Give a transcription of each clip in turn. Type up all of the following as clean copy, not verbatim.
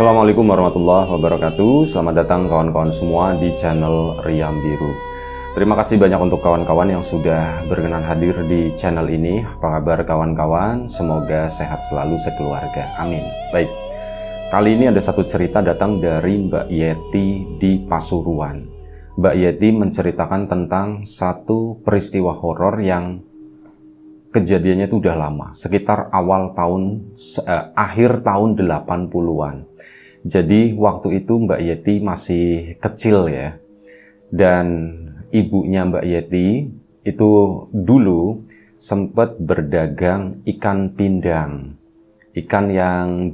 Assalamualaikum warahmatullahi wabarakatuh. Selamat datang kawan-kawan semua di channel Riam Biru. Terima kasih banyak untuk kawan-kawan yang sudah berkenan hadir di channel ini. Apa kabar kawan-kawan? Semoga sehat selalu sekeluarga. Amin. Baik, kali ini ada satu cerita datang dari Mbak Yeti di Pasuruan. Mbak Yeti menceritakan tentang satu peristiwa horor yang kejadiannya itu udah lama, sekitar akhir tahun 80-an. Jadi waktu itu Mbak Yeti masih kecil ya. Dan ibunya Mbak Yeti itu dulu sempat berdagang ikan pindang. Ikan yang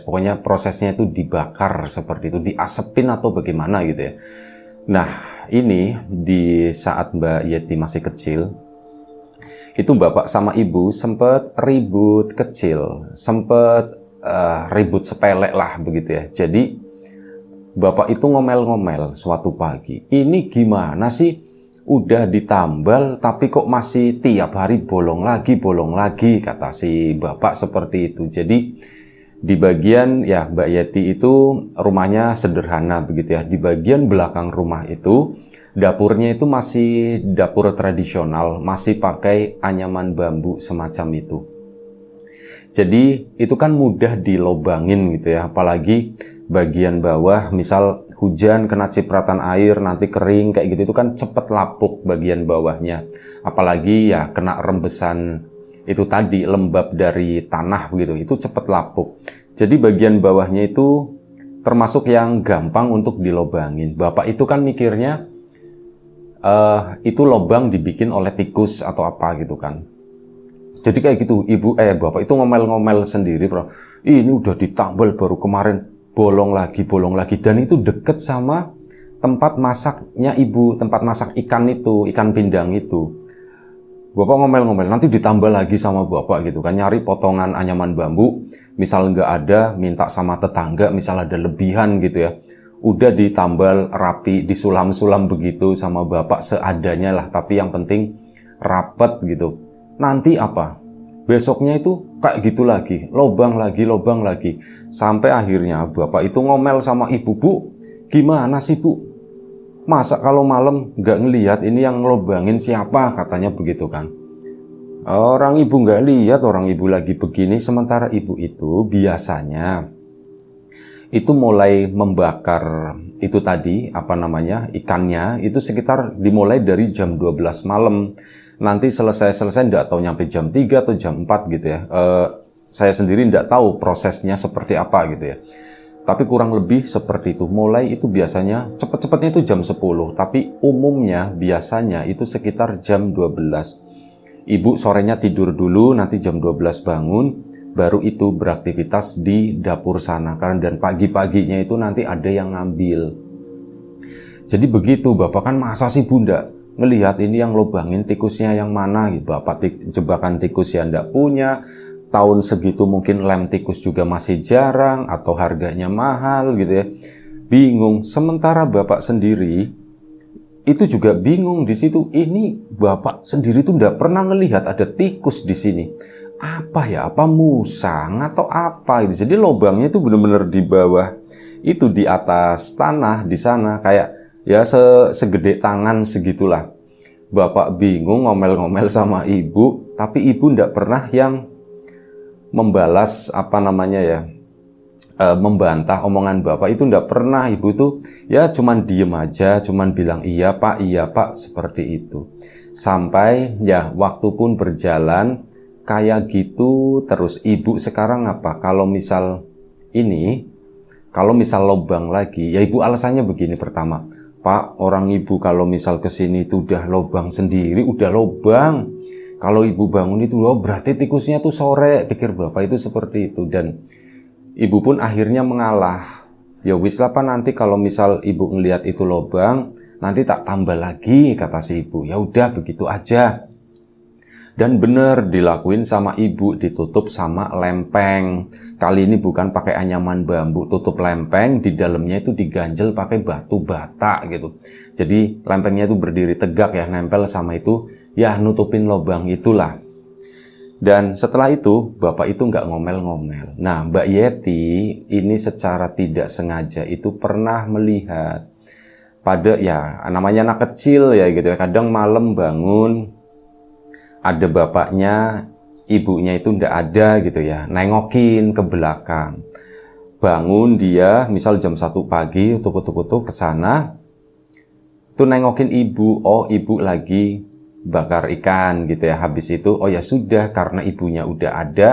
pokoknya prosesnya itu dibakar seperti itu, diasepin atau bagaimana gitu ya. Nah, ini di saat Mbak Yeti masih kecil, itu bapak sama ibu sempat ribut kecil, sempat ribut sepele lah begitu ya. Jadi bapak itu ngomel-ngomel suatu pagi, ini gimana sih udah ditambal tapi kok masih tiap hari bolong lagi, kata si bapak seperti itu. Jadi di bagian ya Mbak Yeti itu rumahnya sederhana begitu ya. Di bagian belakang rumah itu dapurnya itu masih dapur tradisional, masih pakai anyaman bambu semacam itu. Jadi itu kan mudah dilobangin gitu ya, apalagi bagian bawah misal hujan kena cipratan air nanti kering kayak gitu, itu kan cepet lapuk bagian bawahnya. Apalagi ya kena rembesan itu tadi, lembab dari tanah begitu, itu cepet lapuk. Jadi bagian bawahnya itu termasuk yang gampang untuk dilobangin. Bapak itu kan mikirnya itu lobang dibikin oleh tikus atau apa gitu kan. Jadi kayak gitu, bapak itu ngomel-ngomel sendiri, bro. Ini udah ditambal baru kemarin, bolong lagi, dan itu deket sama tempat masaknya ibu, tempat masak ikan itu, ikan pindang itu. Bapak ngomel-ngomel, nanti ditambal lagi sama bapak gitu kan, nyari potongan anyaman bambu, misal nggak ada, minta sama tetangga, misal ada lebihan gitu ya. Udah ditambal rapi, disulam-sulam begitu sama bapak seadanya lah, tapi yang penting rapet gitu. Nanti apa? Besoknya itu kayak gitu lagi, lobang lagi. Sampai akhirnya bapak itu ngomel sama ibu, "Bu, gimana sih bu? Masa kalau malam nggak ngelihat ini yang ngelobangin siapa?" katanya begitu kan. Orang ibu nggak lihat, orang ibu lagi begini, sementara ibu itu biasanya itu mulai membakar itu tadi ikannya itu sekitar dimulai dari jam 12 malam, nanti selesai enggak tahu nyampe jam 3 atau jam 4 gitu ya. Saya sendiri enggak tahu prosesnya seperti apa gitu ya, tapi kurang lebih seperti itu. Mulai itu biasanya cepet-cepetnya itu jam 10, tapi umumnya biasanya itu sekitar jam 12. Ibu sorenya tidur dulu, nanti jam 12 bangun, baru itu beraktivitas di dapur sana, dan pagi-paginya itu nanti ada yang ngambil. Jadi begitu, bapak kan masa sih bunda ngelihat ini yang lobangin tikusnya yang mana gitu. Bapak jebakan tikus ya ndak punya, tahun segitu mungkin lem tikus juga masih jarang atau harganya mahal gitu ya. Bingung, sementara bapak sendiri itu juga bingung di situ. Ini bapak sendiri tuh ndak pernah ngelihat ada tikus di sini. Apa musang atau apa gitu. Jadi lobangnya itu benar-benar di bawah, itu di atas tanah di sana, kayak ya segede tangan segitulah. Bapak bingung, ngomel-ngomel sama ibu, tapi ibu ndak pernah yang membalas membantah omongan bapak itu, ndak pernah. Ibu tuh ya cuman diem aja, cuman bilang iya pak seperti itu. Sampai ya waktu pun berjalan kayak gitu terus. Ibu sekarang kalau misal lobang lagi, ya ibu alasannya begini. Pertama, Pak, orang ibu kalau misal kesini itu udah lobang sendiri, udah lobang. Kalau ibu bangun itu, berarti tikusnya tuh sore, pikir bapak itu seperti itu. Dan ibu pun akhirnya mengalah. Ya wis lah Pak, nanti kalau misal ibu ngelihat itu lobang, nanti tak tambah lagi, kata si ibu. Ya udah begitu aja. Dan bener dilakuin sama ibu, ditutup sama lempeng. Kali ini bukan pakai anyaman bambu, tutup lempeng, di dalamnya itu diganjel pakai batu bata gitu. Jadi lempengnya itu berdiri tegak ya, nempel sama itu, ya nutupin lubang itulah. Dan setelah itu, bapak itu nggak ngomel-ngomel. Nah, Mbak Yeti ini secara tidak sengaja itu pernah melihat pada, ya namanya anak kecil ya gitu ya, kadang malam bangun, ada bapaknya, ibunya itu nggak ada gitu ya, nengokin ke belakang. Bangun dia, misal jam 1 pagi, utuk-utuk ke sana, tuh nengokin ibu, oh ibu lagi bakar ikan gitu ya. Habis itu, oh ya sudah, karena ibunya udah ada,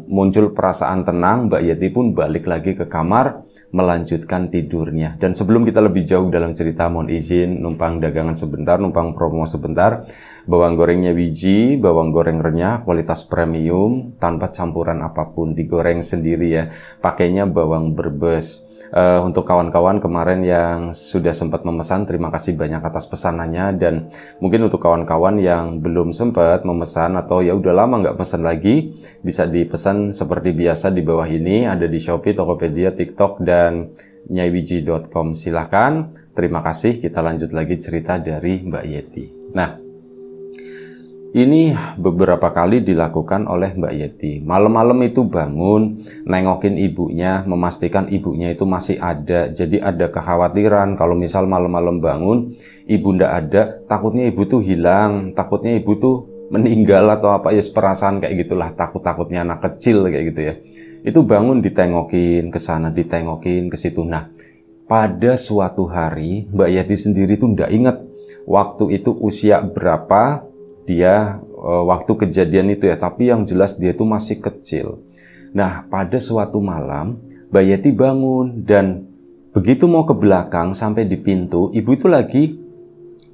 muncul perasaan tenang, Mbak Yeti pun balik lagi ke kamar, melanjutkan tidurnya. Dan sebelum kita lebih jauh dalam cerita, mohon izin numpang dagangan sebentar, numpang promo sebentar. Bawang gorengnya Wiji, bawang goreng renyah, kualitas premium, tanpa campuran apapun, digoreng sendiri ya. Pakainya bawang Brebes. Untuk kawan-kawan kemarin yang sudah sempat memesan, terima kasih banyak atas pesanannya. Dan mungkin untuk kawan-kawan yang belum sempat memesan atau ya udah lama nggak pesan lagi, bisa dipesan seperti biasa di bawah ini, ada di Shopee, Tokopedia, TikTok, dan nyaiwiji.com. Silahkan, terima kasih. Kita lanjut lagi cerita dari Mbak Yeti. Nah, ini beberapa kali dilakukan oleh Mbak Yeti. Malam-malam itu bangun, nengokin ibunya, memastikan ibunya itu masih ada. Jadi ada kekhawatiran kalau misal malam-malam bangun, ibu ndak ada, takutnya ibu tuh hilang, takutnya ibu tuh meninggal atau apa ya, perasaan kayak gitulah, takut-takutnya anak kecil kayak gitu ya. Itu bangun ditengokin ke sana, ditengokin ke situ. Nah, pada suatu hari Mbak Yeti sendiri tuh ndak inget waktu itu usia berapa dia waktu kejadian itu ya, tapi yang jelas dia itu masih kecil. Nah, pada suatu malam Mbak Yeti bangun dan begitu mau ke belakang sampai di pintu, ibu itu lagi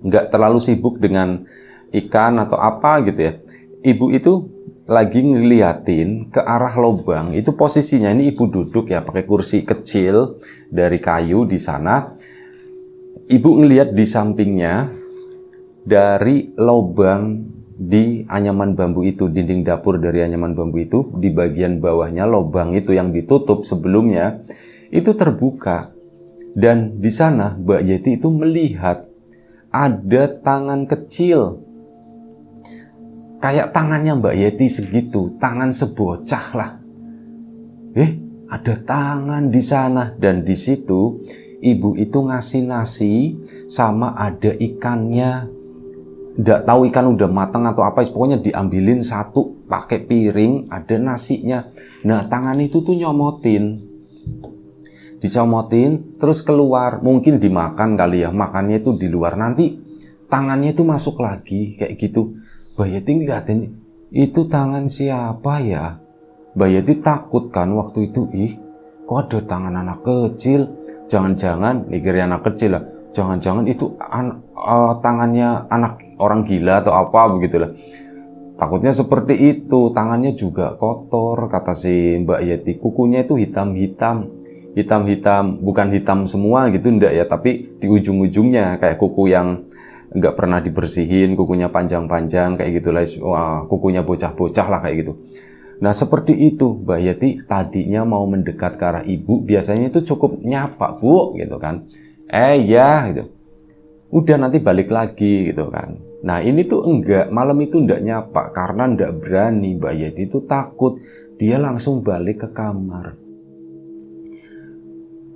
nggak terlalu sibuk dengan ikan atau apa gitu ya. Ibu itu lagi ngeliatin ke arah lubang. Itu posisinya ini ibu duduk ya, pakai kursi kecil dari kayu di sana. Ibu ngeliat di sampingnya, dari lubang di anyaman bambu itu, dinding dapur dari anyaman bambu itu, di bagian bawahnya lubang itu yang ditutup sebelumnya itu terbuka. Dan di sana Mbak Yeti itu melihat ada tangan kecil, kayak tangannya Mbak Yeti segitu, tangan sebocah lah. Ada tangan di sana, dan di situ ibu itu ngasih nasi sama ada ikannya. Nggak tahu ikan udah matang atau apa, pokoknya diambilin satu pakai piring, ada nasinya. Nah, tangan itu tuh dicomotin, terus keluar, mungkin dimakan kali ya, makannya itu di luar, nanti tangannya itu masuk lagi kayak gitu. Mbak Yeti ngeliatin, itu tangan siapa ya? Mbak Yeti takut kan waktu itu, kok ada tangan anak kecil? Jangan-jangan, mikirnya anak kecil lah, jangan-jangan itu tangannya anak orang gila atau apa begitulah. Takutnya seperti itu, tangannya juga kotor, kata si Mbak Yeti. Kukunya itu hitam-hitam, bukan hitam semua gitu, enggak ya, tapi di ujung-ujungnya kayak kuku yang nggak pernah dibersihin, kukunya panjang-panjang kayak gitulah, kukunya bocah-bocah lah kayak gitu. Nah, seperti itu Mbak Yeti tadinya mau mendekat ke arah ibu, biasanya itu cukup nyapa, Bu, gitu kan. Ya gitu. Udah nanti balik lagi gitu kan. Nah, ini tuh enggak, malam itu enggak nyapa karena enggak berani. Mbak Yeti itu takut. Dia langsung balik ke kamar.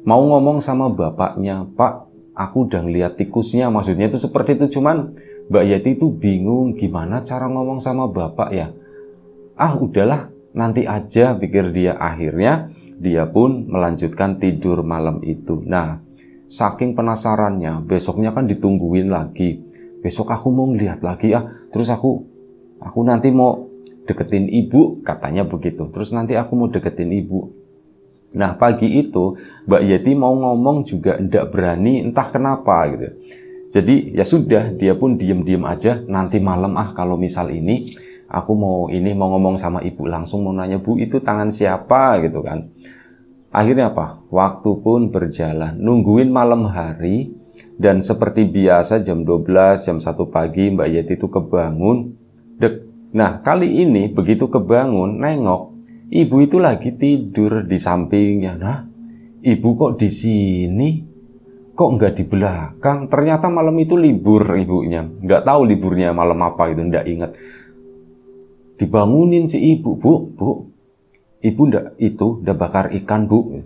Mau ngomong sama bapaknya, Pak, aku udah ngeliat tikusnya, maksudnya itu seperti itu. Cuman Mbak Yeti itu bingung gimana cara ngomong sama bapak ya. Udahlah, nanti aja, pikir dia. Akhirnya dia pun melanjutkan tidur malam itu. Nah, saking penasarannya, besoknya kan ditungguin lagi. Besok aku mau ngeliat lagi terus aku nanti mau deketin ibu, katanya begitu. Terus nanti aku mau deketin ibu. Nah, pagi itu Mbak Yeti mau ngomong juga ndak berani, entah kenapa gitu. Jadi ya sudah, dia pun diem-diem aja. Nanti malam kalau misal ini aku mau ngomong sama ibu, langsung mau nanya, Bu, itu tangan siapa gitu kan. Akhirnya apa? Waktu pun berjalan, nungguin malam hari, dan seperti biasa jam 12, jam 1 pagi Mbak Yeti itu kebangun. Nah, kali ini begitu kebangun, nengok, ibu itu lagi tidur di sampingnya. Nah, ibu kok di sini? Kok nggak di belakang? Ternyata malam itu libur ibunya. Nggak tahu liburnya malam apa itu, nggak ingat. Dibangunin si ibu, Bu, ibu ndak bakar ikan, Bu.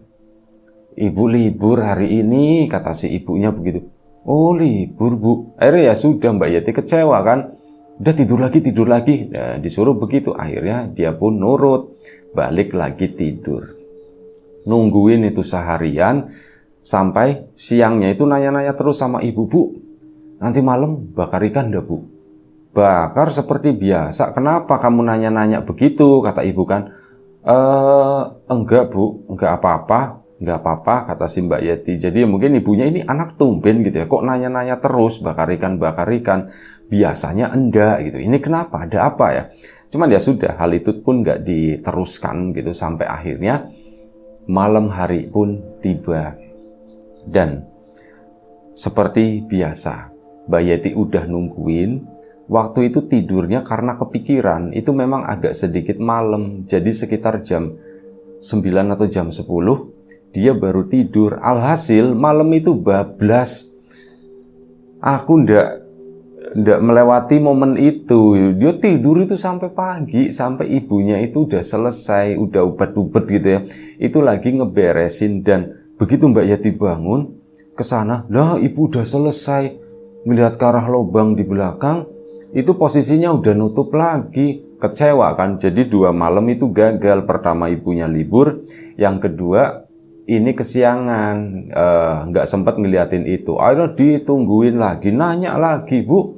Ibu libur hari ini, kata si ibunya begitu. Oh libur, Bu. Akhirnya ya sudah, Mbak Yeti kecewa kan. Udah tidur lagi. Nah, disuruh begitu. Akhirnya dia pun nurut. Balik lagi tidur. Nungguin itu seharian. Sampai siangnya itu nanya-nanya terus sama ibu. Bu, nanti malam bakar ikan ndak, Bu? Bakar seperti biasa. Kenapa kamu nanya-nanya begitu? Kata ibu kan. Enggak, Bu. Enggak apa-apa, kata si Mbak Yeti. Jadi mungkin ibunya ini anak tumben gitu ya. Kok nanya-nanya terus, bakar ikan. Biasanya enggak gitu. Ini kenapa? Ada apa ya? Cuman ya sudah, hal itu pun nggak diteruskan gitu. Sampai akhirnya malam hari pun tiba. Dan seperti biasa, Mbak Yeti udah nungguin. Waktu itu tidurnya karena kepikiran. Itu memang agak sedikit malam. Jadi sekitar jam 9 atau jam 10 dia baru tidur. Alhasil malam itu bablas. Aku ndak melewati momen itu. Dia tidur itu sampai pagi, sampai ibunya itu udah selesai, udah ubet-ubet gitu ya. Itu lagi ngeberesin, dan begitu Mbak Yeti bangun ke sana, lah ibu udah selesai. Melihat ke arah lubang di belakang, itu posisinya udah nutup lagi. Kecewa kan? Jadi 2 malam itu gagal. Pertama ibunya libur, yang kedua ini kesiangan, nggak sempat ngeliatin itu. Akhirnya ditungguin lagi, nanya lagi, Bu,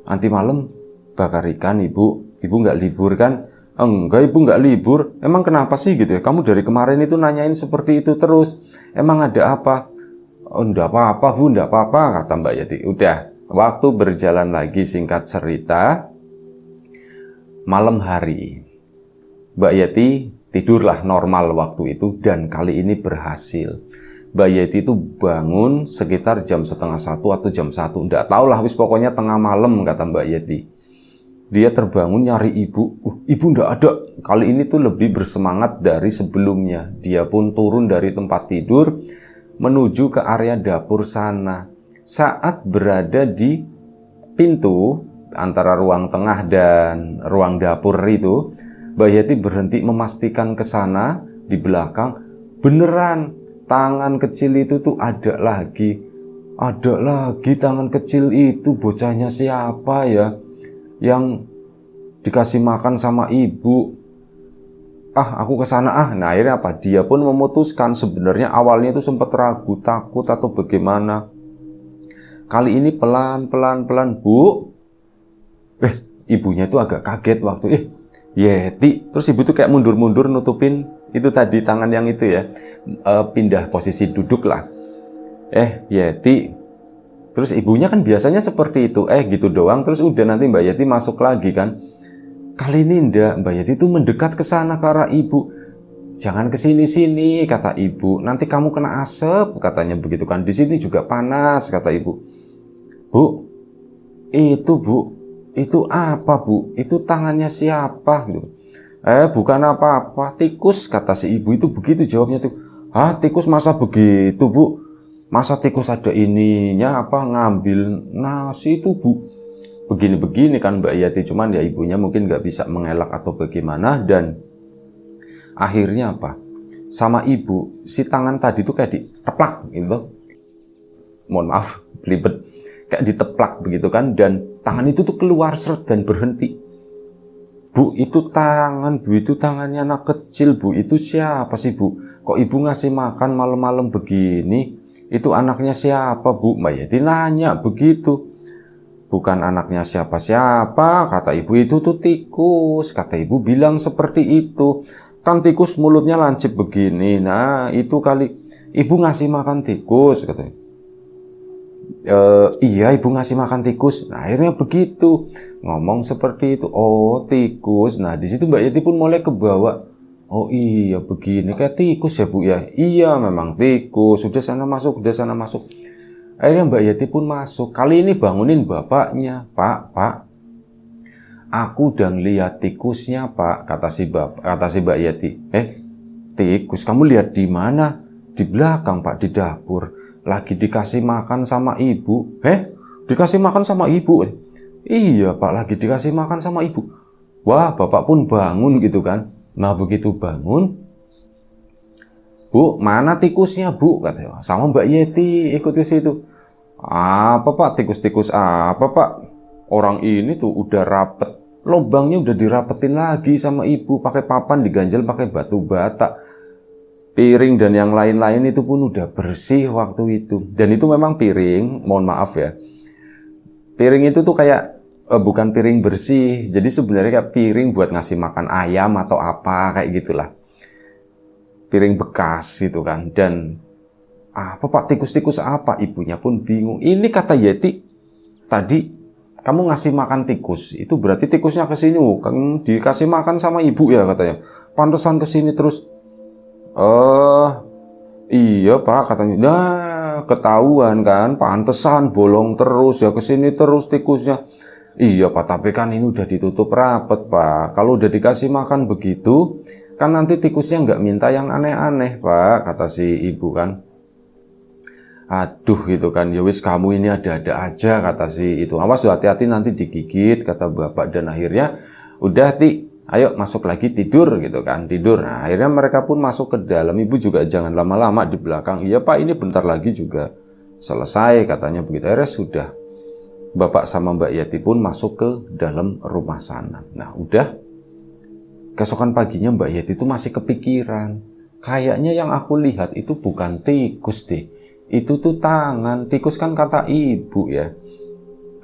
nanti malam bakar ikan, Ibu nggak libur kan? Enggak, Ibu nggak libur. Emang kenapa sih gitu ya? Kamu dari kemarin itu nanyain seperti itu terus. Emang ada apa? Oh, enggak apa-apa, Bu, enggak apa-apa, kata Mbak Yeti. Udah, waktu berjalan lagi, singkat cerita, malam hari, Mbak Yeti tidurlah normal waktu itu, dan kali ini berhasil. Mbak Yeti itu bangun sekitar jam 12:30 atau jam 1. Nggak tahu lah, wis pokoknya tengah malam, kata Mbak Yeti. Dia terbangun nyari ibu. Ibu nggak ada. Kali ini tuh lebih bersemangat dari sebelumnya. Dia pun turun dari tempat tidur menuju ke area dapur sana. Saat berada di pintu antara ruang tengah dan ruang dapur itu, Mbak Yeti berhenti memastikan ke sana. Di belakang beneran tangan kecil itu tuh ada lagi tangan kecil itu. Bocahnya siapa ya yang dikasih makan sama ibu? Aku ke sana. Nah, akhirnya apa? Dia pun memutuskan. Sebenarnya awalnya itu sempat ragu, takut atau bagaimana. Kali ini pelan, Bu. Ibunya itu agak kaget waktu Yeti. Terus ibu tuh kayak mundur-mundur nutupin itu tadi tangan yang itu ya. Pindah posisi duduk lah. Yeti. Terus ibunya kan biasanya seperti itu. Gitu doang. Terus udah, nanti Mbak Yeti masuk lagi kan. Kali ini enggak. Mbak Yeti itu mendekat ke sana ke arah ibu. Jangan kesini-sini, kata ibu. Nanti kamu kena asap, katanya begitu kan. Di sini juga panas, kata ibu. Bu, itu apa, Bu? Itu tangannya siapa? Gitu. Bukan apa-apa, tikus, kata si ibu itu begitu jawabnya tuh. Tikus masa begitu, Bu? Masa tikus ada ininya apa ngambil nasi itu, Bu? Begini-begini kan Mbak Yati, cuman ya ibunya mungkin nggak bisa mengelak atau bagaimana, dan akhirnya apa? Sama ibu, si tangan tadi tuh kayak diteplak gitu. Mohon maaf, belibet. Kayak diteplak begitu kan, dan tangan itu tuh keluar seret dan berhenti. Bu, itu tangannya anak kecil, Bu. Itu siapa sih, Bu? Kok ibu ngasih makan malam-malam begini? Itu anaknya siapa, Bu? Mbak Yati nanya begitu. Bukan anaknya siapa-siapa, kata ibu, itu tuh tikus. Kata ibu bilang seperti itu. Kan tikus mulutnya lancip begini. Nah, itu kali ibu ngasih makan tikus, katanya. Iya, ibu ngasih makan tikus. Nah, akhirnya begitu. Ngomong seperti itu. Oh, tikus. Nah, di situ Mbak Yeti pun mulai kebawa. Oh iya, begini kayak tikus ya, Bu ya. Iya, memang tikus. Sudah sana masuk. Akhirnya Mbak Yeti pun masuk. Kali ini bangunin bapaknya. Pak, aku udah ngeliat tikusnya, Pak, kata si Mbak Yeti. Tikus, kamu lihat di mana? Di belakang, Pak, di dapur. Lagi dikasih makan sama ibu. Dikasih makan sama ibu? Iya, Pak, lagi dikasih makan sama ibu. Wah, bapak pun bangun gitu kan. Nah, begitu bangun, Bu, mana tikusnya, Bu? Katanya. Sama Mbak Yeti ikut ke situ. Apa Pak, tikus-tikus apa Pak? Orang ini tuh udah rapet. Lubangnya udah dirapetin lagi sama ibu, pakai papan diganjel pakai batu bata. Piring dan yang lain-lain itu pun udah bersih waktu itu. Dan itu memang piring, mohon maaf ya. Piring itu tuh kayak bukan piring bersih. Jadi sebenarnya kayak piring buat ngasih makan ayam atau apa kayak gitulah. Piring bekas gitu kan. Dan apa Pak, tikus-tikus apa? Ibunya pun bingung. Ini kata Yeti, tadi kamu ngasih makan tikus. Itu berarti tikusnya ke sini, kan dikasih makan sama ibu ya katanya. Pantesan ke sini terus. Iya Pak katanya. Nah, ketahuan kan, pantesan bolong terus ya ke sini terus tikusnya. Iya Pak, tapi kan ini udah ditutup rapet Pak. Kalau udah dikasih makan begitu, kan nanti tikusnya nggak minta yang aneh-aneh Pak, kata si ibu kan. Aduh gitu kan, ya wis kamu ini ada-ada aja kata si itu. Awas hati-hati nanti digigit kata bapak. Dan akhirnya udah Ti, ayo masuk lagi tidur gitu kan, tidur. Nah akhirnya mereka pun masuk ke dalam. Ibu juga jangan lama-lama di belakang. Iya Pak, ini bentar lagi juga selesai katanya begitu. Akhirnya sudah, bapak sama Mbak Yati pun masuk ke dalam rumah sana. Nah udah, keesokan paginya Mbak Yati itu masih kepikiran. Kayaknya yang aku lihat itu bukan tikus deh. Itu tuh tangan, tikus kan kata ibu ya.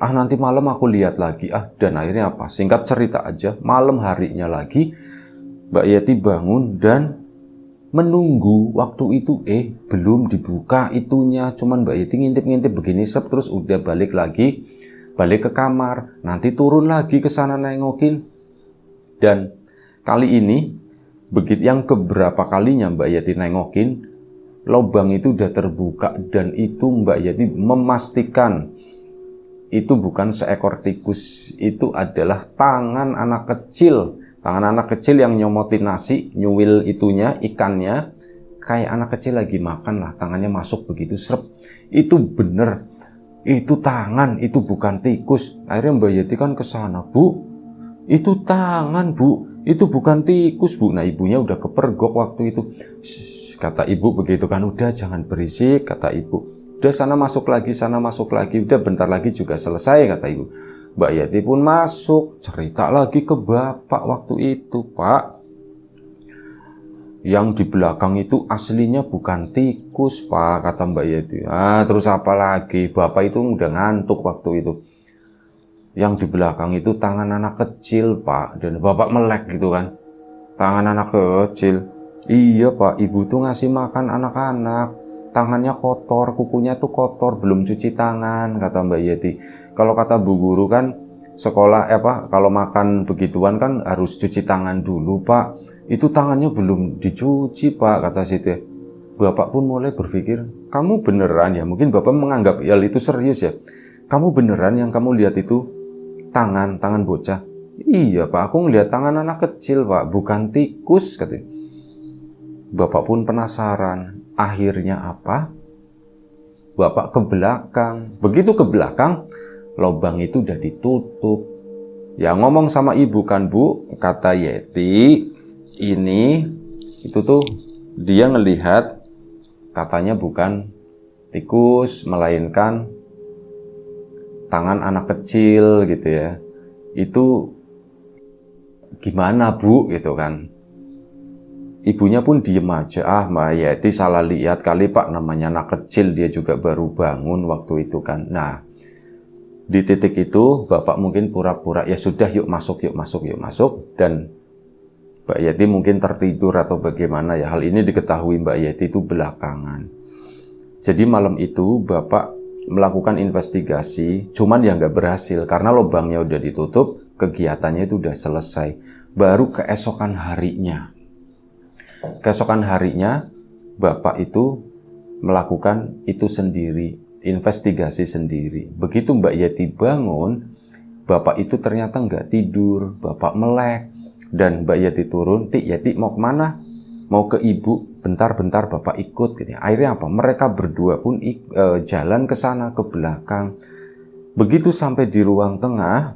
Nanti malam aku lihat lagi. Dan akhirnya apa? Singkat cerita aja, malam harinya lagi Mbak Yeti bangun dan menunggu waktu itu. Belum dibuka itunya. Cuman Mbak Yeti ngintip-ngintip begini terus udah balik lagi, balik ke kamar. Nanti turun lagi ke sana nengokin. Dan kali ini, begitu yang keberapa kalinya Mbak Yeti nengokin, lubang itu udah terbuka dan itu Mbak Yati memastikan itu bukan seekor tikus, itu adalah tangan anak kecil. Tangan anak kecil yang nyomotin nasi, nyuwil itunya, ikannya, kayak anak kecil lagi makan lah, tangannya masuk begitu, serep. Itu bener, itu tangan, itu bukan tikus. Akhirnya Mbak Yati kan ke sana, Bu, itu tangan Bu, itu bukan tikus Bu. Nah ibunya udah kepergok waktu itu. Kata ibu begitu kan, udah jangan berisik kata ibu. Udah sana masuk lagi, udah bentar lagi juga selesai kata ibu. Mbak Yati pun masuk, cerita lagi ke bapak waktu itu, Pak. Yang di belakang itu aslinya bukan tikus Pak, kata Mbak Yati. Terus apa lagi, bapak itu udah ngantuk waktu itu. Yang di belakang itu tangan anak kecil Pak. Dan bapak melek gitu kan, tangan anak kecil. Iya Pak, ibu tuh ngasih makan anak-anak, tangannya kotor, kukunya tuh kotor, belum cuci tangan, kata Mbak Yeti. Kalau kata Bu Guru kan, sekolah kalau makan begituan kan harus cuci tangan dulu Pak. Itu tangannya belum dicuci Pak, kata situ. Bapak pun mulai berpikir, kamu beneran ya? Mungkin Bapak menganggap hal itu serius ya. Kamu beneran yang kamu lihat itu tangan bocah? Iya Pak, aku ngeliat tangan anak kecil Pak, bukan tikus, katanya. Bapak pun penasaran. Akhirnya apa? Bapak ke belakang. Begitu ke belakang, lubang itu udah ditutup. Ya ngomong sama ibu kan Bu, kata Yeti, ini itu tuh dia ngelihat katanya bukan tikus, melainkan tangan anak kecil gitu ya. Itu gimana Bu gitu kan. Ibunya pun diem aja. Mbak Yeti salah lihat kali Pak, namanya anak kecil, dia juga baru bangun waktu itu kan. Nah, di titik itu bapak mungkin pura-pura, ya sudah yuk masuk. Dan Mbak Yeti mungkin tertidur atau bagaimana ya. Hal ini diketahui Mbak Yeti itu belakangan. Jadi malam itu bapak melakukan investigasi, cuman ya nggak berhasil karena lubangnya udah ditutup, kegiatannya itu udah selesai. Baru keesokan harinya, bapak itu melakukan itu sendiri, investigasi sendiri. Begitu Mbak Yeti bangun, bapak itu ternyata nggak tidur, bapak melek. Dan Mbak Yeti turun, Yeti mau kemana? Mau ke ibu, bentar bapak ikut. Gitu. Akhirnya apa? Mereka berdua pun jalan ke sana, ke belakang. Begitu sampai di ruang tengah,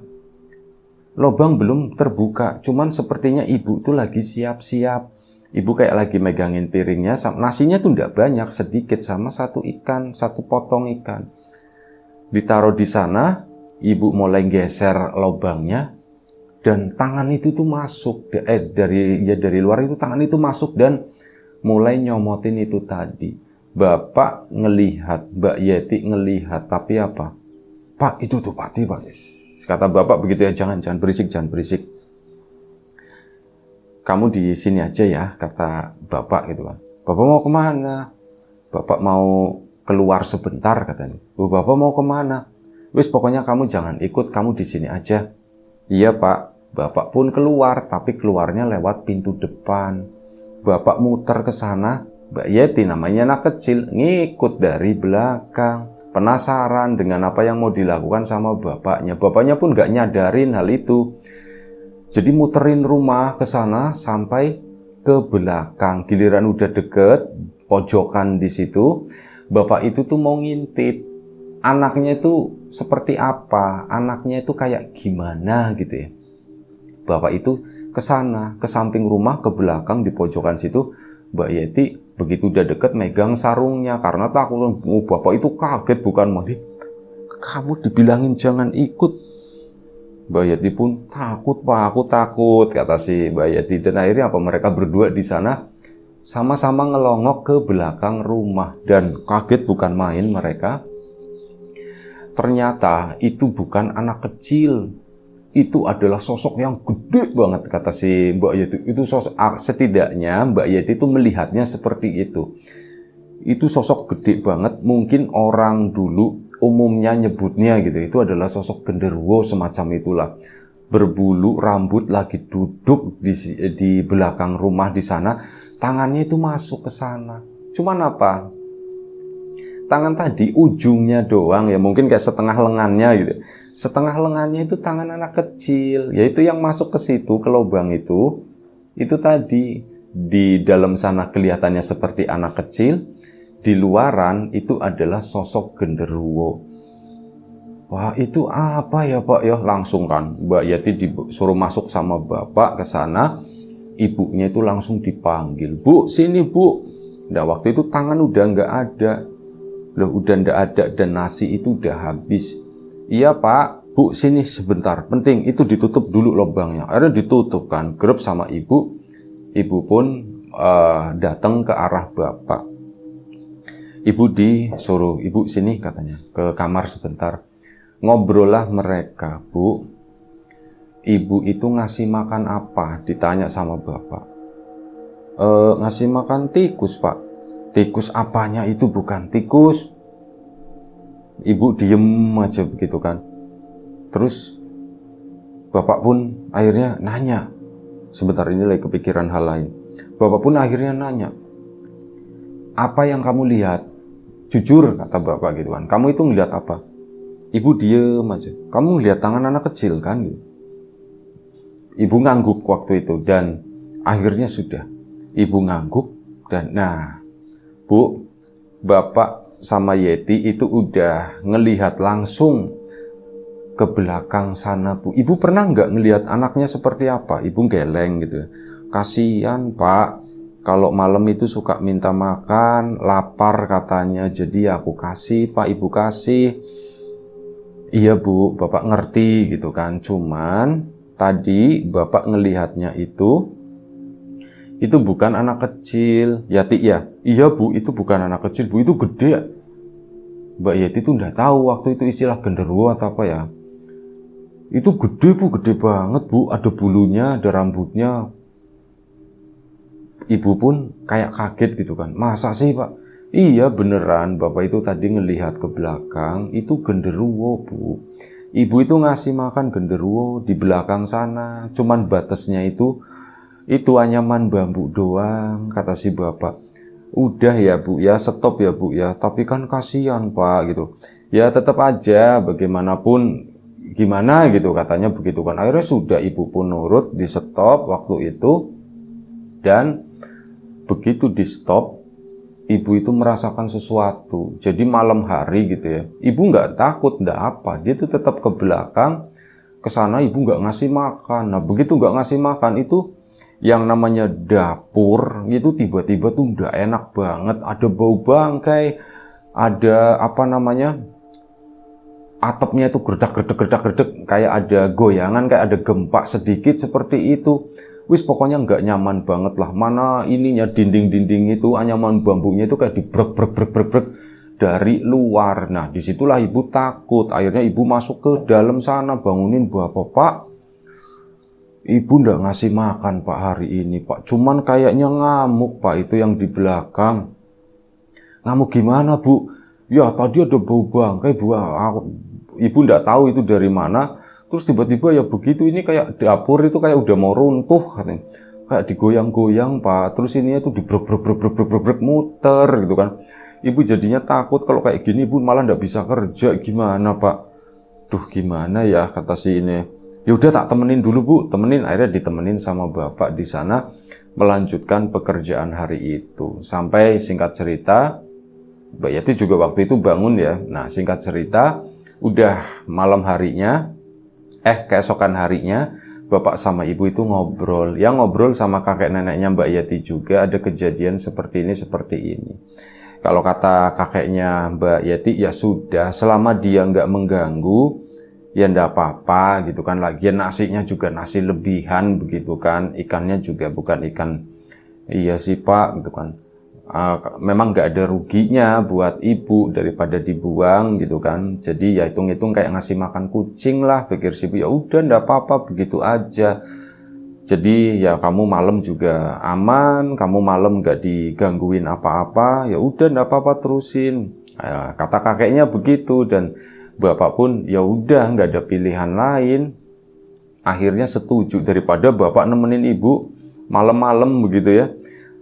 lubang belum terbuka, cuman sepertinya ibu tuh lagi siap-siap. Ibu kayak lagi megangin piringnya, nasinya tuh nggak banyak, sedikit sama satu ikan, satu potong ikan. Ditaruh di sana, ibu mulai geser lubangnya, dan tangan itu tuh masuk, dari luar itu tangan itu masuk dan mulai nyomotin itu tadi. Bapak ngelihat, Mbak Yeti ngelihat, tapi apa? Pak, itu tuh Pak. Kata bapak begitu ya, jangan berisik. Kamu di sini aja ya, kata bapak gitu kan. Bapak mau kemana? Bapak mau keluar sebentar katanya. Oh, bapak mau kemana? Wis pokoknya kamu jangan ikut, kamu di sini aja. Iya Pak, bapak pun keluar, tapi keluarnya lewat pintu depan. Bapak muter ke sana, Mbak Yeti namanya anak kecil, ngikut dari belakang. Penasaran dengan apa yang mau dilakukan sama bapaknya. Bapaknya pun gak nyadarin hal itu. Jadi muterin rumah ke sana sampai ke belakang. Giliran udah deket, pojokan di situ, bapak itu tuh mau ngintip. Anaknya itu seperti apa? Anaknya itu kayak gimana gitu ya. Bapak itu ke sana, ke samping rumah, ke belakang di pojokan situ. Mbak Yeti begitu udah deket megang sarungnya karena takut. Bapak itu kaget bukan mau kamu dibilangin jangan ikut. Mbak Yeti pun takut Pak, aku takut kata si Mbak Yeti. Dan akhirnya apa, mereka berdua di sana sama-sama ngelongok ke belakang rumah dan kaget bukan main mereka. Ternyata itu bukan anak kecil. Itu adalah sosok yang gede banget kata si Mbak Yeti. Itu sosok, setidaknya Mbak Yeti itu melihatnya seperti itu. Itu sosok gede banget, mungkin orang dulu umumnya nyebutnya gitu. Itu adalah sosok genderuwo semacam itulah. Berbulu, rambut, lagi duduk di belakang rumah di sana. Tangannya itu masuk ke sana. Cuman apa? Tangan tadi ujungnya doang ya, mungkin kayak setengah lengannya gitu. Setengah lengannya itu tangan anak kecil, yaitu yang masuk ke situ, ke lubang itu tadi di dalam sana kelihatannya seperti anak kecil, di luaran itu adalah sosok genderuwo. Wah, itu apa ya Pak ya? Langsung kan Mbak Yati disuruh masuk sama bapak ke sana, ibunya itu langsung dipanggil, Bu, sini Bu. Nah waktu itu tangan udah nggak ada, loh udah nggak ada dan nasi itu udah habis. Iya Pak, Bu sini sebentar, penting itu ditutup dulu lubangnya. Akhirnya ditutup kan, grup sama ibu. Ibu pun datang ke arah bapak. Ibu disuruh, ibu sini katanya, ke kamar sebentar. Ngobrol lah mereka, Bu. Ibu itu ngasih makan apa? Ditanya sama bapak. Ngasih makan tikus Pak. Tikus apanya itu bukan tikus? Ibu diem aja begitu kan. Terus bapak pun akhirnya nanya. Sebentar, ini lagi kepikiran hal lain. Bapak pun akhirnya nanya, apa yang kamu lihat? Jujur kata bapak gitu kan. Kamu itu ngeliat apa? Ibu diem aja. Kamu ngeliat tangan anak kecil kan? Ibu ngangguk waktu itu dan akhirnya sudah. Ibu ngangguk dan nah, Bu, bapak sama Yeti itu udah ngelihat langsung ke belakang sana Bu. Ibu pernah nggak ngelihat anaknya seperti apa? Ibu geleng gitu. Kasihan Pak, kalau malam itu suka minta makan, lapar katanya. Jadi aku kasih Pak, Ibu kasih. Iya Bu, Bapak ngerti gitu kan. Cuman tadi Bapak ngelihatnya itu bukan anak kecil. Yati ya? Iya Bu, itu bukan anak kecil Bu, itu gede. Mbak Yeti itu nggak tahu waktu itu istilah genderuwo atau apa ya. Itu gede Bu, gede banget Bu, ada bulunya, ada rambutnya. Ibu pun kayak kaget gitu kan. Masa sih Pak? Iya beneran, Bapak itu tadi ngelihat ke belakang, itu genderuwo Bu. Ibu itu ngasih makan genderuwo di belakang sana, cuman batasnya itu anyaman bambu doang, kata si bapak. Udah ya Bu, ya stop ya Bu ya, tapi kan kasihan Pak gitu. Ya tetap aja bagaimanapun gimana gitu katanya begitu kan. Akhirnya sudah, ibu pun nurut, di stop waktu itu. Dan begitu di stop, ibu itu merasakan sesuatu. Jadi malam hari gitu ya, ibu nggak takut, nggak apa, dia tuh tetap ke belakang ke sana ibu nggak ngasih makan. Nah begitu nggak ngasih makan itu yang namanya dapur itu tiba-tiba tuh udah enak banget, ada bau bangkai, ada apa namanya, atapnya itu gerdak-gerdek kayak ada goyangan, kayak ada gempa sedikit seperti itu. Wis pokoknya nggak nyaman banget lah. Mana ininya dinding-dinding itu anyaman bambunya itu kayak dibrek dari luar. Nah disitulah ibu takut. Akhirnya ibu masuk ke dalam sana, bangunin bapak. Pak, ibu nggak ngasih makan pak hari ini pak. Cuman kayaknya ngamuk pak, itu yang di belakang. Ngamuk gimana bu? Ya tadi ada bau bangkai bu. Ibu nggak tahu itu dari mana. Terus tiba-tiba ya begitu, ini kayak dapur itu kayak udah mau runtuh katanya. Kayak digoyang-goyang pak. Terus ini itu dibrek muter gitu kan. Ibu jadinya takut kalau kayak gini ibu malah nggak bisa kerja. Gimana pak? Duh gimana ya kata si ini. Ya udah tak temenin dulu bu, temenin. Akhirnya ditemenin sama bapak di sana melanjutkan pekerjaan hari itu. Sampai singkat cerita, Mbak Yati juga waktu itu bangun ya. Nah singkat cerita, udah malam harinya, keesokan harinya, bapak sama ibu itu ngobrol. Yang ngobrol sama kakek neneknya Mbak Yati juga ada kejadian seperti ini. Kalau kata kakeknya Mbak Yati, ya sudah, selama dia nggak mengganggu, ya ndak apa-apa gitu kan. Lagian nasinya juga nasi lebihan begitu kan. Ikannya juga bukan ikan, iya sih pak gitu kan. Memang nggak ada ruginya buat ibu daripada dibuang gitu kan. Jadi ya hitung-hitung kayak ngasih makan kucing lah, pikir si ibu. Ya udah ndak apa-apa begitu aja. Jadi ya kamu malam juga aman, kamu malam nggak digangguin apa-apa, ya udah ndak apa-apa terusin. Kata kakeknya begitu, dan bapak pun ya udah nggak ada pilihan lain. Akhirnya setuju, daripada bapak nemenin ibu malam-malam begitu ya.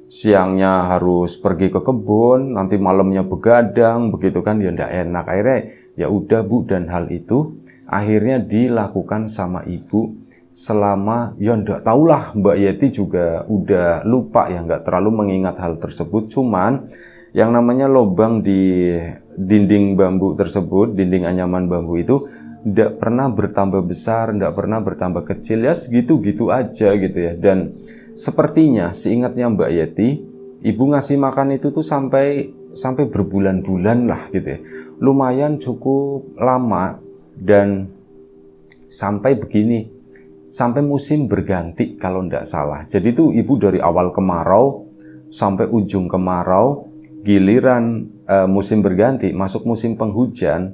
Siangnya harus pergi ke kebun, nanti malamnya begadang begitu kan, ya ndak enak. Akhirnya ya udah bu, dan hal itu akhirnya dilakukan sama ibu selama, ya ndak tahulah, Mbak Yeti juga udah lupa ya, nggak terlalu mengingat hal tersebut. Cuman yang namanya lubang di dinding bambu tersebut, dinding anyaman bambu itu ndak pernah bertambah besar, ndak pernah bertambah kecil, ya segitu-gitu aja gitu ya. Dan sepertinya seingatnya Mbak Yeti, ibu ngasih makan itu tuh sampai berbulan-bulan lah gitu ya. Lumayan cukup lama, dan sampai begini, sampai musim berganti kalau ndak salah. Jadi tuh ibu dari awal kemarau sampai ujung kemarau, giliran musim berganti, masuk musim penghujan,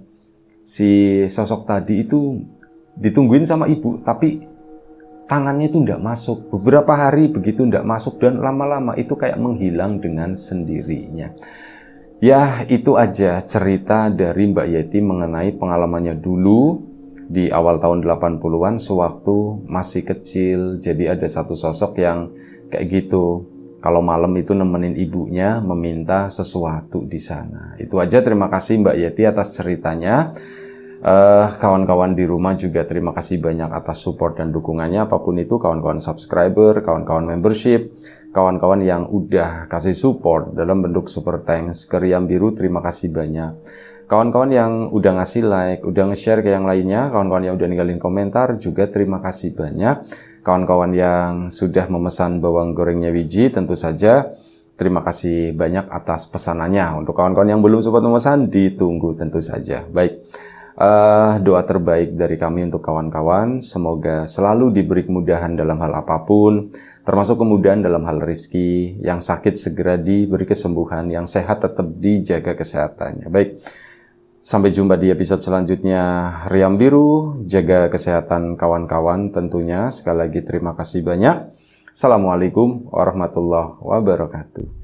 si sosok tadi itu ditungguin sama ibu, tapi tangannya itu ndak masuk. Beberapa hari begitu ndak masuk, dan lama-lama itu kayak menghilang dengan sendirinya. Ya itu aja cerita dari Mbak Yeti mengenai pengalamannya dulu di awal tahun 80-an sewaktu masih kecil. Jadi ada satu sosok yang kayak gitu, kalau malam itu nemenin ibunya meminta sesuatu di sana. Itu aja, terima kasih Mbak Yeti atas ceritanya. Kawan-kawan di rumah juga terima kasih banyak atas support dan dukungannya, apapun itu, kawan-kawan subscriber, kawan-kawan membership, kawan-kawan yang udah kasih support dalam bentuk super thanks ke Riam Biru, terima kasih banyak. Kawan-kawan yang udah ngasih like, udah nge-share ke yang lainnya, kawan-kawan yang udah ninggalin komentar juga terima kasih banyak. Kawan-kawan yang sudah memesan bawang gorengnya Wiji, tentu saja terima kasih banyak atas pesanannya. Untuk kawan-kawan yang belum sempat memesan, ditunggu tentu saja. Baik. Doa terbaik dari kami untuk kawan-kawan, semoga selalu diberi kemudahan dalam hal apapun, termasuk kemudahan dalam hal rezeki. Yang sakit segera diberi kesembuhan, yang sehat tetap dijaga kesehatannya. Baik, sampai jumpa di episode selanjutnya. Riam Biru, jaga kesehatan kawan-kawan tentunya. Sekali lagi terima kasih banyak. Assalamualaikum warahmatullahi wabarakatuh.